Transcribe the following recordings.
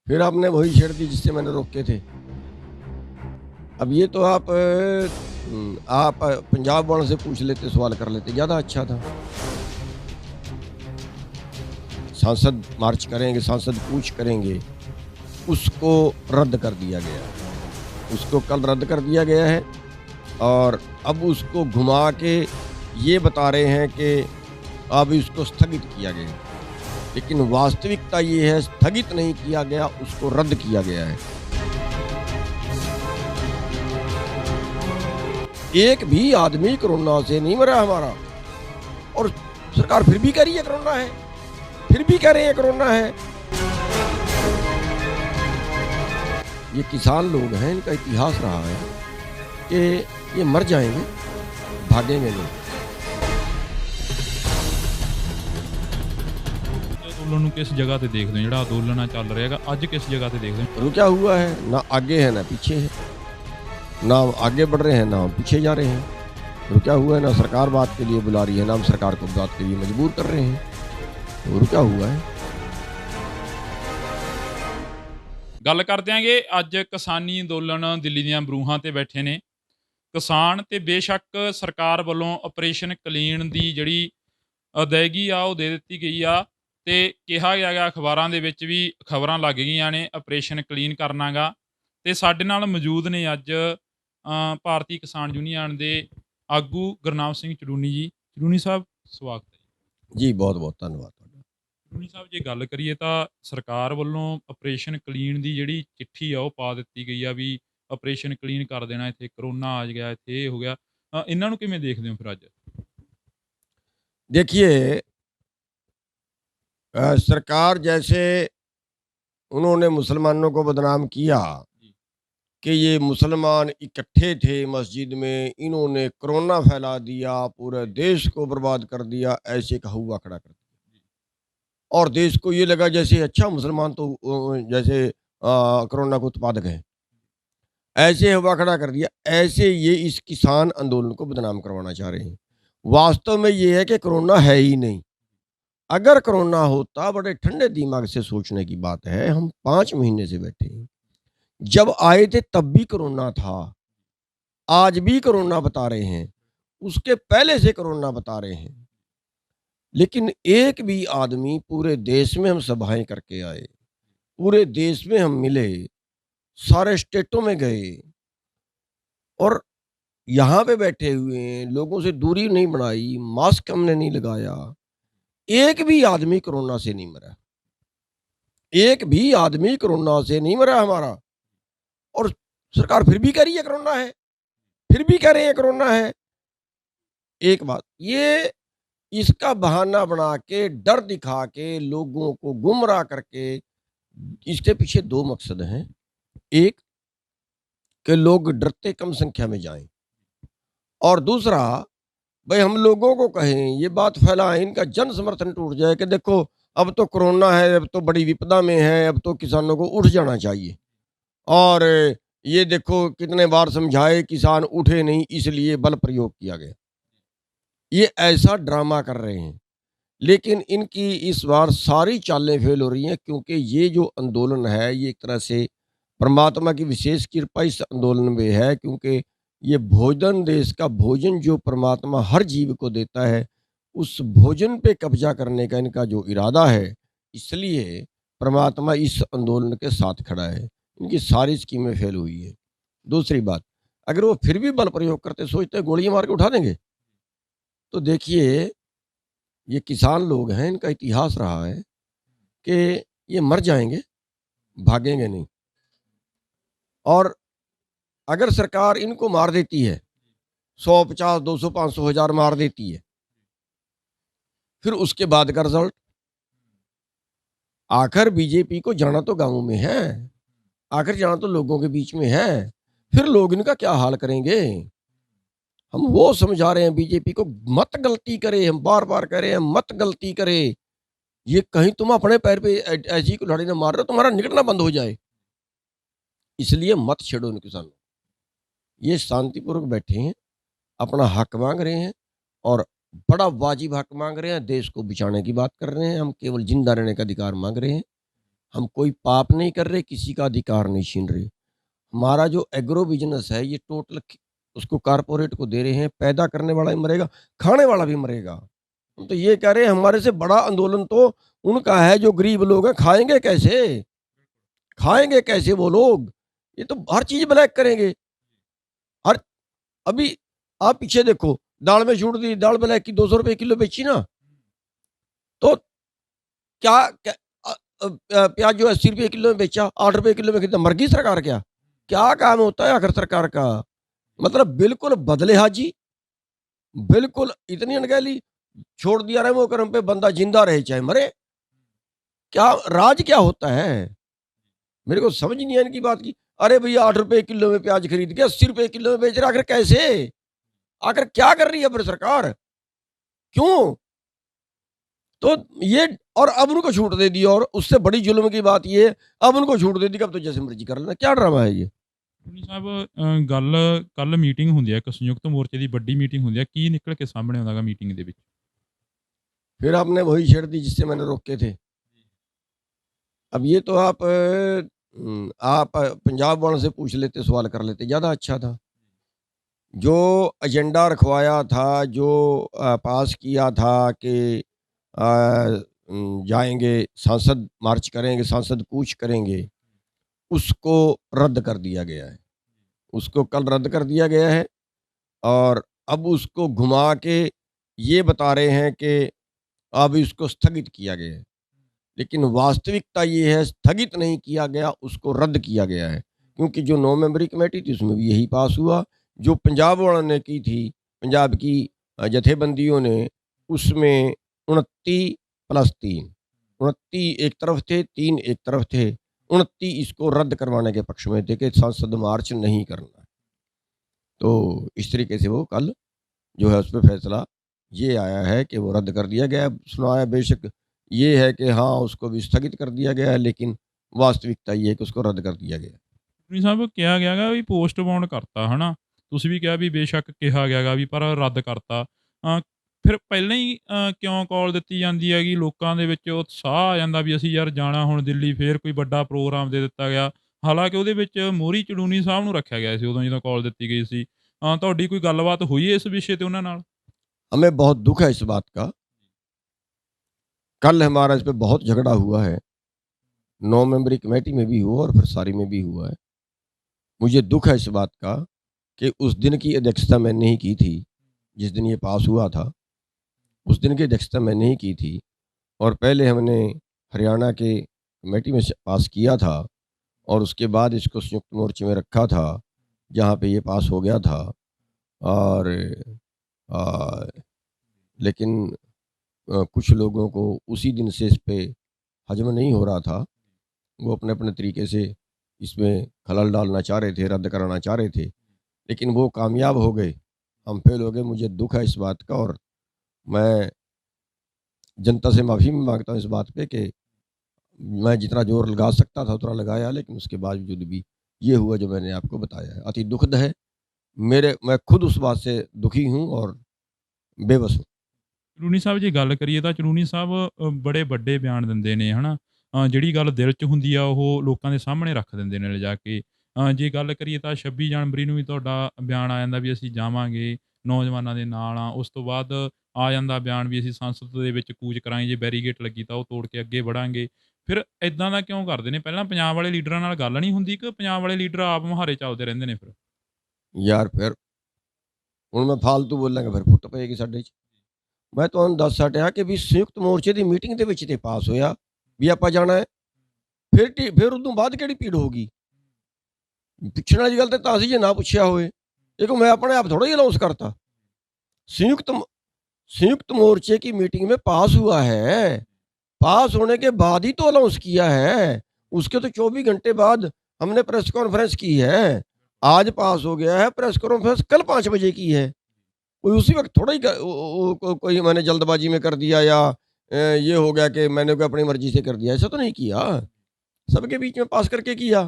फिर आपने वही छेड़ दी जिससे मैंने रोके थे। अब ये तो आप पंजाब वालों से पूछ लेते, सवाल कर लेते, ज़्यादा अच्छा था। सांसद मार्च करेंगे, सांसद कूच करेंगे, उसको रद्द कर दिया गया है। उसको कल रद्द कर दिया गया है और अब उसको घुमा के ये बता रहे हैं कि अब इसको स्थगित किया गया है। लेकिन वास्तविकता ये है, स्थगित नहीं किया गया, उसको रद्द किया गया है। एक भी आदमी कोरोना से नहीं मरा हमारा, और सरकार फिर भी कह रही है कोरोना है, फिर भी कह रहे हैं कोरोना है। ये किसान लोग हैं, इनका इतिहास रहा है कि ये मर जाएंगे, भागेंगे नहीं। ਅੰਦੋਲਨ ਨੂੰ ਕਿਸ ਜਗ੍ਹਾ ਤੇ ਦੇਖਦੇ ਹੋ? ਜਿਹੜਾ ਅੰਦੋਲਨ ਆ ਚੱਲ ਰਿਹਾ ਹੈਗਾ, ਅੱਜ ਕਿਸ ਜਗ੍ਹਾ ਤੇ ਦੇਖਦੇ ਹੋ? रुका हुआ है, ना आगे है ना पीछे है, ना हम आगे बढ़ रहे हैं ना हम पीछे जा रहे हैं। रुका हुआ है, ना सरकार बात के लिए बुला रही है, ना हम सरकार को बात के लिए मजबूर कर रहे हैं। तो रुका हुआ है। ਗੱਲ ਕਰਦੇ ਆਂਗੇ ਅੱਜ ਕਿਸਾਨੀ ਅੰਦੋਲਨ ਦਿੱਲੀ ਦੀਆਂ ਬਰੂਹਾਂ ਤੇ ਬੈਠੇ ਨੇ ਕਿਸਾਨ ਤੇ ਬੇਸ਼ੱਕ ਸਰਕਾਰ ਵੱਲੋਂ ਆਪਰੇਸ਼ਨ ਕਲੀਨ ਦੀ ਜਿਹੜੀ ਅਦਾਇਗੀ ਆ ਉਹ ਦੇ ਦਿੱਤੀ ਗਈ ਆ ਤੇ ਕਿਹਾ ਗਿਆ ਗਾ ਅਖਬਾਰਾਂ ਦੇ ਵਿੱਚ ਵੀ ਖਬਰਾਂ ਲੱਗ ਗਈਆਂ ਨੇ ਆਪਰੇਸ਼ਨ ਕਲੀਨ ਕਰਨਾਗਾ ਤੇ ਸਾਡੇ ਨਾਲ ਮੌਜੂਦ ਨੇ ਅੱਜ ਭਾਰਤੀ ਕਿਸਾਨ ਯੂਨੀਅਨ ਦੇ ਆਗੂ ਗੁਰਨਾਮ ਸਿੰਘ ਚੜੂਨੀ ਜੀ। ਚੜੂਨੀ ਸਾਹਿਬ ਸਵਾਗਤ ਹੈ। जी बहुत बहुत धन्यवाद। ਚੜੂਨੀ ਸਾਹਿਬ ਜੇ ਗੱਲ ਕਰੀਏ ਤਾਂ ਸਰਕਾਰ ਵੱਲੋਂ ਆਪਰੇਸ਼ਨ ਕਲੀਨ ਦੀ ਜਿਹੜੀ ਚਿੱਠੀ ਆ ਉਹ ਪਾ ਦਿੱਤੀ ਗਈ ਆ ਵੀ ਆਪਰੇਸ਼ਨ ਕਲੀਨ ਕਰ ਦੇਣਾ, ਇੱਥੇ ਕਰੋਨਾ ਆ ਗਿਆ, ਇੱਥੇ ਇਹ ਹੋ ਗਿਆ। ਇਹਨਾਂ ਨੂੰ ਕਿਵੇਂ ਦੇਖਦੇ ਹੋ ਫਿਰ ਅੱਜ? देखिए, सरकार जैसे उन्होंने मुसलमानों को बदनाम किया जी। कि ये मुसलमान इकट्ठे थे मस्जिद में, इन्होंने कोरोना फैला दिया, पूरे देश को बर्बाद कर दिया, ऐसे का हुआ खड़ा कर दिया। और देश को ये लगा जैसे अच्छा मुसलमान तो जैसे कोरोना के उत्पादक हैं, ऐसे हुआ खड़ा कर दिया। ऐसे ये इस किसान आंदोलन को बदनाम करवाना चाह रहे हैं। वास्तव में ये है कि कोरोना है ही नहीं। अगर कोरोना होता, बड़े ठंडे दिमाग से सोचने की बात है, हम 5 महीने से बैठे हैं। जब आए थे तब भी कोरोना था, आज भी कोरोना बता रहे हैं, उसके पहले से कोरोना बता रहे हैं। लेकिन एक भी आदमी, पूरे देश में हम सभाएँ करके आए, पूरे देश में हम मिले, सारे स्टेटों में गए और यहाँ पे बैठे हुए हैं, लोगों से दूरी नहीं बनाई, मास्क हमने नहीं लगाया। एक भी आदमी कोरोना से नहीं मरा। एक भी आदमी कोरोना से नहीं मरा हमारा, और सरकार फिर भी कह रही है कोरोना है, फिर भी कह रहे हैं कोरोना है। एक बात ये, इसका बहाना बना के, डर दिखा के, लोगों को गुमराह करके, इसके पीछे 2 मकसद हैं। एक, कि लोग डरते कम संख्या में जाएँ, और दूसरा, भई हम लोगों को कहें, ये बात फैलाएँ, इनका जन समर्थन टूट जाए कि देखो अब तो कोरोना है, अब तो बड़ी विपदा में है, अब तो किसानों को उठ जाना चाहिए। और ये देखो कितने बार समझाए, किसान उठे नहीं, इसलिए बल प्रयोग किया गया। ये ऐसा ड्रामा कर रहे हैं। लेकिन इनकी इस बार सारी चालें फेल हो रही हैं, क्योंकि ये जो आंदोलन है, ये एक तरह से परमात्मा की विशेष कृपा इस आंदोलन में है, क्योंकि ये भोजन, देश का भोजन जो परमात्मा हर जीव को देता है, उस भोजन पे कब्जा करने का इनका जो इरादा है, इसलिए परमात्मा इस आंदोलन के साथ खड़ा है। इनकी सारी स्कीमें फेल हुई है। दूसरी बात, अगर वो फिर भी बल प्रयोग करते, सोचते गोलियां मार के उठा देंगे, तो देखिए, ये किसान लोग हैं, इनका इतिहास रहा है कि ये मर जाएंगे, भागेंगे नहीं। और अगर सरकार इनको मार देती है, 100, 50, 200, 500, 1000 मार देती है, फिर उसके बाद का रिजल्ट, आखिर बीजेपी को जाना तो गाँव में है, आखिर जाना तो लोगों के बीच में है, फिर लोग इनका क्या हाल करेंगे? हम वो समझा रहे हैं बीजेपी को, मत गलती करे, हम बार-बार कह रहे हैं मत गलती करे। ये कहीं तुम अपने पैर पे ऐसी कुल्हाड़ी ना मार रहे हो, तुम्हारा निकलना बंद हो जाए। इसलिए मत छेड़ो इन किसानों को। ये शांतिपूर्वक बैठे हैं, अपना हक माँग रहे हैं, और बड़ा वाजिब हक माँग रहे हैं, देश को बचाने की बात कर रहे हैं। हम केवल ज़िंदा रहने का अधिकार माँग रहे हैं। हम कोई पाप नहीं कर रहे, किसी का अधिकार नहीं छीन रहे। हमारा जो एग्रो बिज़नेस है ये टोटल उसको कॉर्पोरेट को दे रहे हैं, पैदा करने वाला भी मरेगा, खाने वाला भी मरेगा। हम तो ये कह रहे हैं हमारे से बड़ा आंदोलन तो उनका है जो गरीब लोग हैं, खाएँगे कैसे? खाएँगे कैसे वो लोग? ये तो हर चीज़ ब्लैक करेंगे। हर अभी आप पीछे देखो, दाल में छूट दी, दाल ब्लैक की ₹200 किलो बेची ना, तो क्या क्या प्याज़ जो ₹80 किलो में बेचा, ₹8 किलो में खरीदा, मर गई सरकार क्या? क्या काम होता है आखिर सरकार का? मतलब बिल्कुल बदलेहाजी, बिल्कुल इतनी अनगहली, छोड़ दिया रहे करम पे बंदा जिंदा रहे चाहे मरे। क्या राज क्या होता है? मेरे को समझ नहीं है इनकी बात की। अरे भैया ₹8 किलो में प्याज खरीद के ₹80 किलो में बेच रहा, आखिर कैसे? आखिर क्या कर रही है फिर सरकार? क्यों? तो ये और अब उनको छूट दे दी, और उससे बड़ी जुल्म की बात ये है, अब उनको छूट दे दी कि अब तो जैसे मर्ज़ी कर लेना। क्या ड्रामा है ये? ਚੂਨੀ ਸਾਹਿਬ ਗੱਲ ਕੱਲ ਮੀਟਿੰਗ ਹੁੰਦੀ ਹੈ, ਇੱਕ ਸੰਯੁਕਤ ਮੋਰਚੇ ਦੀ ਵੱਡੀ ਮੀਟਿੰਗ ਹੁੰਦੀ ਹੈ, ਕੀ ਨਿਕਲ ਕੇ ਸਾਹਮਣੇ ਆਉਂਦਾ ਗਾ ਮੀਟਿੰਗ ਦੇ ਵਿੱਚ? फिर आपने वही छेड़ दी जिससे मैंने रोके थे। अब ये तो आप पंजाब वालों से पूछ लेते, सवाल कर लेते, ज़्यादा अच्छा था। जो एजेंडा रखवाया था, जो पास किया था कि जाएँगे, सांसद मार्च करेंगे, सांसद कूच करेंगे, उसको रद्द कर दिया गया है। उसको कल रद्द कर दिया गया है, और अब उसको घुमा के ये बता रहे हैं कि अब इसको स्थगित किया गया है। लेकिन वास्तविकता ये है, स्थगित नहीं किया गया, उसको रद्द किया गया है। क्योंकि जो 9 मेंबरी कमेटी थी उसमें भी यही पास हुआ। जो पंजाब वालों ने की थी, पंजाब की जथेबंदियों ने, उसमें 29 प्लस 3, 29 एक तरफ थे, 3 एक तरफ थे। 29 इसको रद्द करवाने के पक्ष में थे कि सांसद मार्च नहीं करना है। तो इस तरीके से वो कल जो है उस पे फैसला ये आया है कि वो रद्द कर दिया गया है। सुनाया बेशक ये है कि हाँ, उसको भी स्थगित कर दिया गया है, लेकिन वास्तविकता ये है कि उसको रद्द कर दिया गया है। ਚੂਨੀ ਸਾਹਿਬ ਕਿਹਾ ਗਿਆ ਗਾ ਵੀ ਪੋਸਟਪੋਨ ਕਰਤਾ ਹਨਾ, ਤੁਸੀਂ ਵੀ ਕਿਹਾ ਵੀ ਬੇਸ਼ੱਕ ਕਿਹਾ ਗਿਆ ਗਾ ਵੀ ਪਰ ਰੱਦ ਕਰਤਾ। ਫਿਰ ਪਹਿਲਾਂ ਹੀ ਕਿਉਂ ਕਾਲ ਦਿੱਤੀ ਜਾਂਦੀ ਹੈਗੀ, ਲੋਕਾਂ ਦੇ ਵਿੱਚ ਉਤਸ਼ਾਹ ਆ ਜਾਂਦਾ ਵੀ ਅਸੀਂ ਯਾਰ ਜਾਣਾ ਹੁਣ ਦਿੱਲੀ, ਫੇਰ ਕੋਈ ਵੱਡਾ ਪ੍ਰੋਗਰਾਮ ਦੇ ਦਿੱਤਾ ਗਿਆ। ਹਾਲਾਂਕਿ ਉਹਦੇ ਵਿੱਚ ਮੋਹਰੀ ਚੜੂਨੀ ਸਾਹਿਬ ਨੂੰ ਰੱਖਿਆ ਗਿਆ ਸੀ ਉਦੋਂ ਜਦੋਂ ਕਾਲ ਦਿੱਤੀ ਗਈ ਸੀ। ਤੁਹਾਡੀ ਕੋਈ ਗੱਲਬਾਤ ਹੋਈ ਹੈ ਇਸ ਵਿਸ਼ੇ ਤੇ ਉਹਨਾਂ ਨਾਲ? हमें बहुत दुःख है इस बात का। कल हमारा इस पे बहुत झगड़ा हुआ है। 9 मेंबरी कमेटी में भी हुआ और फिर सारी में भी हुआ है। मुझे दुःख है इस बात का कि उस दिन की अध्यक्षता मैंने ही की थी, जिस दिन ये पास हुआ था। उस दिन की अध्यक्षता मैंने ही की थी, और पहले हमने हरियाणा के कमेटी में से पास किया था, और उसके बाद इसको संयुक्त मोर्चे में रखा था, जहाँ पे ये पास हो गया था। और अ, लेकिन कुछ लोगों को उसी दिन से इस पे हज़म नहीं हो रहा था। वो अपने-अपने तरीके से इसमें खलल डालना चाह रहे थे, रद्द कराना चाह रहे थे, लेकिन वो कामयाब हो गए, हम फेल हो गए। मुझे दुःख है इस बात का, और मैं जनता से माफ़ी भी माँगता हूँ इस बात पे कि मैं जितना ज़ोर लगा सकता था उतना लगाया, लेकिन उसके बावजूद भी ये हुआ जो मैंने आपको बताया है। अति दुखद है। मैं खुद उस बात से दुखी हूँ और बेबस हूँ। ਚੜੂਨੀ ਸਾਹਿਬ ਜੇ ਗੱਲ ਕਰੀਏ ਤਾਂ ਚੜੂਨੀ ਸਾਹਿਬ ਬੜੇ ਵੱਡੇ ਬਿਆਨ ਦਿੰਦੇ ਨੇ ਹਨਾ। ਜਿਹੜੀ ਗੱਲ ਦਿਲ 'ਚ ਹੁੰਦੀ ਆ ਉਹ ਲੋਕਾਂ ਦੇ ਸਾਹਮਣੇ ਰੱਖ ਦਿੰਦੇ ਨੇ ਲਿਜਾ ਕੇ। ਜੇ ਗੱਲ ਕਰੀਏ ਤਾਂ 26 ਜਨਵਰੀ ਨੂੰ ਵੀ ਤੁਹਾਡਾ ਬਿਆਨ ਆ ਜਾਂਦਾ ਵੀ ਅਸੀਂ ਜਾਵਾਂਗੇ, ਨੌਜਵਾਨਾਂ ਦੇ ਨਾਲ ਆ। ਉਸ ਤੋਂ ਬਾਅਦ ਆ ਜਾਂਦਾ ਬਿਆਨ ਵੀ ਅਸੀਂ ਸੰਸਦ ਦੇ ਵਿੱਚ ਕੂਚ ਕਰਾਂਗੇ, ਜੇ ਬੈਰੀਗੇਟ ਲੱਗੀ ਤਾਂ ਉਹ ਤੋੜ ਕੇ ਅੱਗੇ ਵੜਾਂਗੇ। ਫਿਰ ਇਦਾਂ ਦਾ ਕਿਉਂ ਕਰਦੇ ਨੇ? ਪਹਿਲਾਂ ਪੰਜਾਬ ਵਾਲੇ ਲੀਡਰਾਂ ਨਾਲ ਗੱਲ ਨਹੀਂ ਹੁੰਦੀ ਕਿ ਪੰਜਾਬ ਵਾਲੇ ਲੀਡਰ ਆਪ ਮੁਹਾਰੇ ਚੱਲਦੇ ਰਹਿੰਦੇ ਨੇ ਫਿਰ? ਯਾਰ ਫਿਰ ਹੁਣ ਮੈਂ ਫਾਲਤੂ ਬੋਲਾਂਗਾ ਫਿਰ ਫੁੱਟ ਪਏਗੀ ਸਾਡੇ 'ਚ। ਮੈਂ ਤੁਹਾਨੂੰ ਦੱਸ ਹਟਿਆ ਕਿ ਵੀ ਸੰਯੁਕਤ ਮੋਰਚੇ ਦੀ ਮੀਟਿੰਗ ਦੇ ਵਿੱਚ ਤੇ ਪਾਸ ਹੋਇਆ ਵੀ ਆਪਾਂ ਜਾਣਾ ਹੈ। ਫਿਰ ਉਦੋਂ ਬਾਅਦ ਕਿਹੜੀ ਭੀੜ ਹੋਊਗੀ? ਪੁੱਛਣ ਵਾਲੀ ਗੱਲ ਤਾਂ ਸੀ ਜੇ ਨਾ ਪੁੱਛਿਆ ਹੋਵੇ। देखो मैं अपने आप थोड़ा ही अनाउंस करता। संयुक्त संयुक्त मोर्चे की मीटिंग में पास हुआ है। पास होने के बाद ही तो अनाउंस किया है। उसके तो 24 घंटे बाद हमने प्रेस कॉन्फ्रेंस की है। आज पास हो गया है, प्रेस कॉन्फ्रेंस कल 5 बजे की है। कोई उसी वक़्त थोड़ा ही कोई मैंने जल्दबाजी में कर दिया, या ये हो गया कि मैंने कोई अपनी मर्ज़ी से कर दिया, ऐसा तो नहीं किया। सबके बीच में पास करके किया।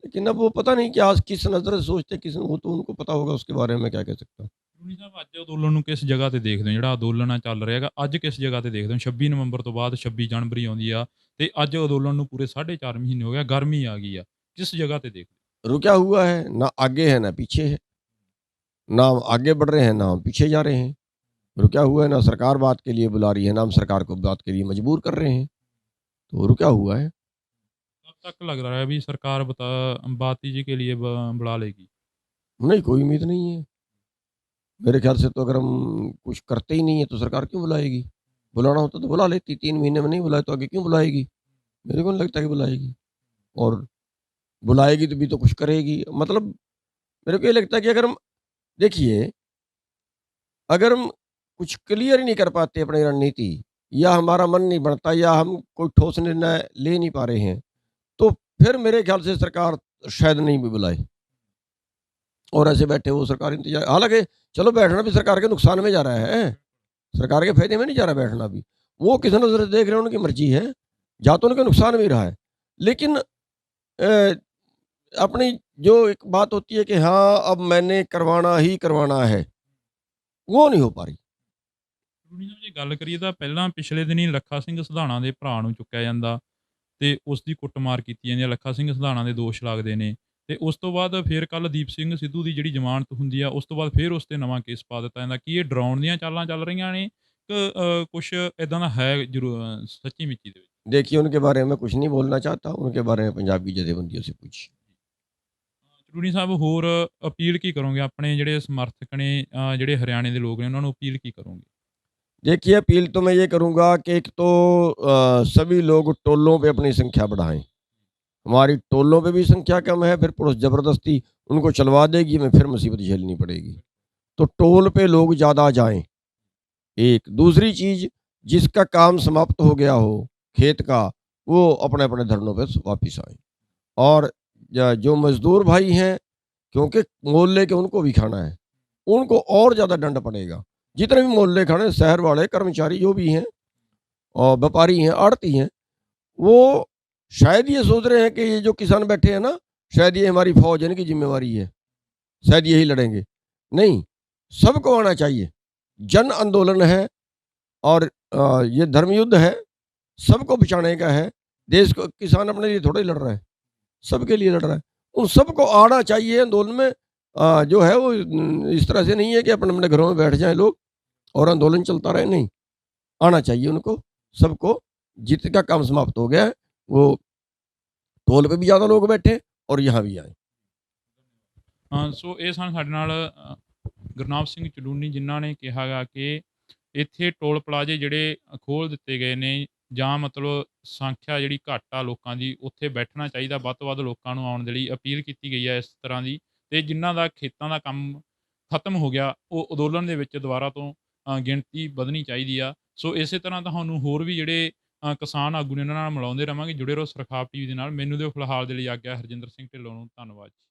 लेकिन अब वो पता नहीं क्या किस नज़र से सोचते, किस वो तो उनको पता होगा, उसके बारे में मैं क्या कह सकता हूँ। ਚੂਨੀ ਸਾਹਿਬ ਅੱਜ ਅੰਦੋਲਨ ਨੂੰ ਕਿਸ ਜਗ੍ਹਾ ਤੇ ਦੇਖਦੇ ਹੋ? ਜਿਹੜਾ ਅੰਦੋਲਨ ਆ ਚੱਲ ਰਿਹਾ ਹੈਗਾ, ਅੱਜ ਕਿਸ ਜਗ੍ਹਾ ਤੇ ਦੇਖਦੇ ਹੋ? 26 ਨਵੰਬਰ ਤੋਂ ਬਾਅਦ 26 ਜਨਵਰੀ ਆਉਂਦੀ ਆ ਤੇ ਅੱਜ ਅੰਦੋਲਨ ਨੂੰ ਪੂਰੇ 4.5 ਮਹੀਨੇ ਹੋ ਗਿਆ, ਗਰਮੀ ਆ ਗਈ ਆ। ਕਿਸ ਜਗ੍ਹਾ ਤੇ ਦੇਖਦੇ ਹੋ? रुका हुआ है, ना आगे है ना पीछे है, ना हम आगे बढ़ रहे हैं ना हम पीछे जा रहे हैं। रुका हुआ है, ना सरकार बात के लिए बुला रही है, ना हम सरकार को बात के लिए मजबूर कर रहे हैं। तो रुका हुआ है। कब तक लग रहा है अभी सरकार बात जी के लिए बुला लेगी? नहीं, कोई उम्मीद नहीं है। मेरे ख्याल से तो अगर हम कुछ करते ही नहीं है तो सरकार क्यों बुलाएगी? बुलाना होता तो बुला लेती, 3 महीने में नहीं बुलाए तो आगे क्यों बुलाएगी? मेरे को नहीं लगता कि बुलाएगी। और बुलाएगी तो भी तो कुछ करेगी। मतलब मेरे को ये लगता है कि अगर हम देखिए, अगर हम कुछ क्लियर ही नहीं कर पाते अपनी रणनीति, या हमारा मन नहीं बनता, या हम कोई ठोस निर्णय ले नहीं पा रहे हैं, तो फिर मेरे ख्याल से सरकार शायद नहीं भी बुलाए। और ऐसे बैठे वो सरकार इंतजार, हालाँकि चलो बैठना भी सरकार के नुकसान में जा रहा है, सरकार के फ़ायदे में नहीं जा रहा बैठना भी। वो किस नज़र से देख रहे हैं उनकी मर्ज़ी है, जा तो उनके नुकसान में ही रहा है। लेकिन अपनी जो एक बात होती है कि हाँ, अब मैंने करवाना ही करवाना है, वो नहीं हो पा रही। ਚੂਨੀ ਸਾਹਿਬ ਜੇ ਗੱਲ ਕਰੀਏ ਤਾਂ ਪਹਿਲਾਂ ਪਿਛਲੇ ਦਿਨੀ ਲੱਖਾ ਸਿੰਘ ਸਿਧਾਣਾ ਦੇ ਭਰਾ ਨੂੰ ਚੁੱਕਿਆ ਜਾਂਦਾ ਤੇ ਉਸ ਦੀ ਕੁੱਟਮਾਰ ਕੀਤੀ ਜਾਂਦੀ ਹੈ। ਲੱਖਾ ਸਿੰਘ ਸਿਧਾਣਾ ਦੇ ਦੋਸ਼ ਲੱਗਦੇ ਨੇ ਤੇ ਉਸ ਤੋਂ ਬਾਅਦ ਫਿਰ ਕੱਲ੍ਹ ਦੀਪ ਸਿੰਘ ਸਿੱਧੂ ਦੀ ਜਿਹੜੀ ਜ਼ਮਾਨਤ ਹੁੰਦੀ ਆ, ਉਸ ਤੋਂ ਬਾਅਦ ਫਿਰ ਉਸ 'ਤੇ ਨਵਾਂ ਕੇਸ ਪਾ ਦਿੱਤਾ ਜਾਂਦਾ। ਕੀ ਇਹ ਡਰਾਉਣ ਦੀਆਂ ਚਾਲਾਂ ਚੱਲ ਰਹੀਆਂ ਨੇ ਕਿ ਕੁਛ ਇੱਦਾਂ ਦਾ ਹੈ ਸੱਚੀ ਮੁੱਚੀ ਦੇ ਵਿੱਚ? देखिए, उनके बारे में कुछ नहीं बोलना चाहता, उनके बारे में पंजाब की जथेबंदियों से पूछिए। ਚੂਨੀ ਸਾਹਿਬ ਹੋਰ ਅਪੀਲ ਕੀ ਕਰੋਗੇ ਆਪਣੇ ਜਿਹੜੇ ਸਮਰਥਕ ਨੇ, ਜਿਹੜੇ ਹਰਿਆਣੇ ਦੇ ਲੋਕ ਨੇ, ਉਹਨਾਂ ਨੂੰ ਅਪੀਲ ਕੀ ਕਰੋਗੇ? देखिए, अपील तो मैं ये करूँगा कि एक तो सभी लोग टोलों पे अपनी संख्या बढ़ाएँ। हमारी टोलों पे भी संख्या कम है, फिर पुलिस ज़बरदस्ती उनको चलवा देगी, हमें फिर मुसीबत झेलनी पड़ेगी। तो टोल पे लोग ज़्यादा जाएँ, एक। दूसरी चीज़, जिसका काम समाप्त हो गया हो खेत का, वो अपने-अपने धरनों पे वापिस आएँ। और जो मज़दूर भाई हैं, क्योंकि मोहल्ले के उनको भी खाना है, उनको और ज़्यादा दंड पड़ेगा। जितने भी मोहल्ले खाने, शहर वाले कर्मचारी जो भी हैं और व्यापारी हैं, आड़ती हैं, वो शायद ये सोच रहे हैं कि ये जो किसान बैठे हैं ना, शायद ये हमारी फ़ौज है, इनकी ज़िम्मेवारी है, शायद यही लड़ेंगे। नहीं, सबको आना चाहिए। जन आंदोलन है और ये धर्मयुद्ध है, सबको बचाने का है। देश को किसान अपने लिए थोड़े लड़ रहा है, सबके लिए लड़ रहा है। उन सबको आना चाहिए आंदोलन में। जो है वो इस तरह से नहीं है कि अपने-अपने घरों में बैठ जाएँ लोग और आंदोलन चलता रहे, नहीं। आना चाहिए उनको, सबको। जिसका काम समाप्त हो गया है, वो टोल पे भी ज़्यादा लोग बैठे और यहाँ भी आएँ। ਸੋ ਇਹ ਸਨ ਸਾਡੇ ਨਾਲ ਗੁਰਨਾਮ ਸਿੰਘ ਚਲੂਨੀ, ਜਿਨ੍ਹਾਂ ਨੇ ਕਿਹਾ ਗਾ ਕਿ ਇੱਥੇ ਟੋਲ ਪਲਾਜ਼ੇ ਜਿਹੜੇ ਖੋਲ੍ਹ ਦਿੱਤੇ ਗਏ ਨੇ, ਜਾਂ ਮਤਲਬ ਸੰਖਿਆ ਜਿਹੜੀ ਘੱਟ ਆ ਲੋਕਾਂ ਦੀ, ਉੱਥੇ ਬੈਠਣਾ ਚਾਹੀਦਾ, ਵੱਧ ਤੋਂ ਵੱਧ ਲੋਕਾਂ ਨੂੰ ਆਉਣ ਦੇ ਲਈ ਅਪੀਲ ਕੀਤੀ ਗਈ ਹੈ ਇਸ ਤਰ੍ਹਾਂ ਦੀ। ਤੇ ਜਿਨ੍ਹਾਂ ਦਾ ਖੇਤਾਂ ਦਾ ਕੰਮ ਖਤਮ ਹੋ ਗਿਆ, ਉਹ ਅੰਦੋਲਨ ਦੇ ਵਿੱਚ ਦੁਬਾਰਾ ਤੋਂ ਗਿਣਤੀ ਵਧਣੀ ਚਾਹੀਦੀ ਆ। ਸੋ ਇਸੇ ਤਰ੍ਹਾਂ ਤੁਹਾਨੂੰ ਹੋਰ ਵੀ ਜਿਹੜੇ ਕਿਸਾਨ ਆਗੂ ਨੇ, ਉਹਨਾਂ ਨਾਲ ਮਿਲਾਉਂਦੇ ਰਹਾਂਗੇ। ਜੁੜੇ ਰਹੋ ਸੁਰਖਾਬ ਟੀਵੀ ਦੇ ਨਾਲ। ਮੈਨੂੰ ਦਿਓ ਫਿਲਹਾਲ ਦੇ ਲਈ ਆਗਿਆ। ਹਰਜਿੰਦਰ ਸਿੰਘ ਢਿੱਲੋਂ ਨੂੰ ਧੰਨਵਾਦ ਜੀ।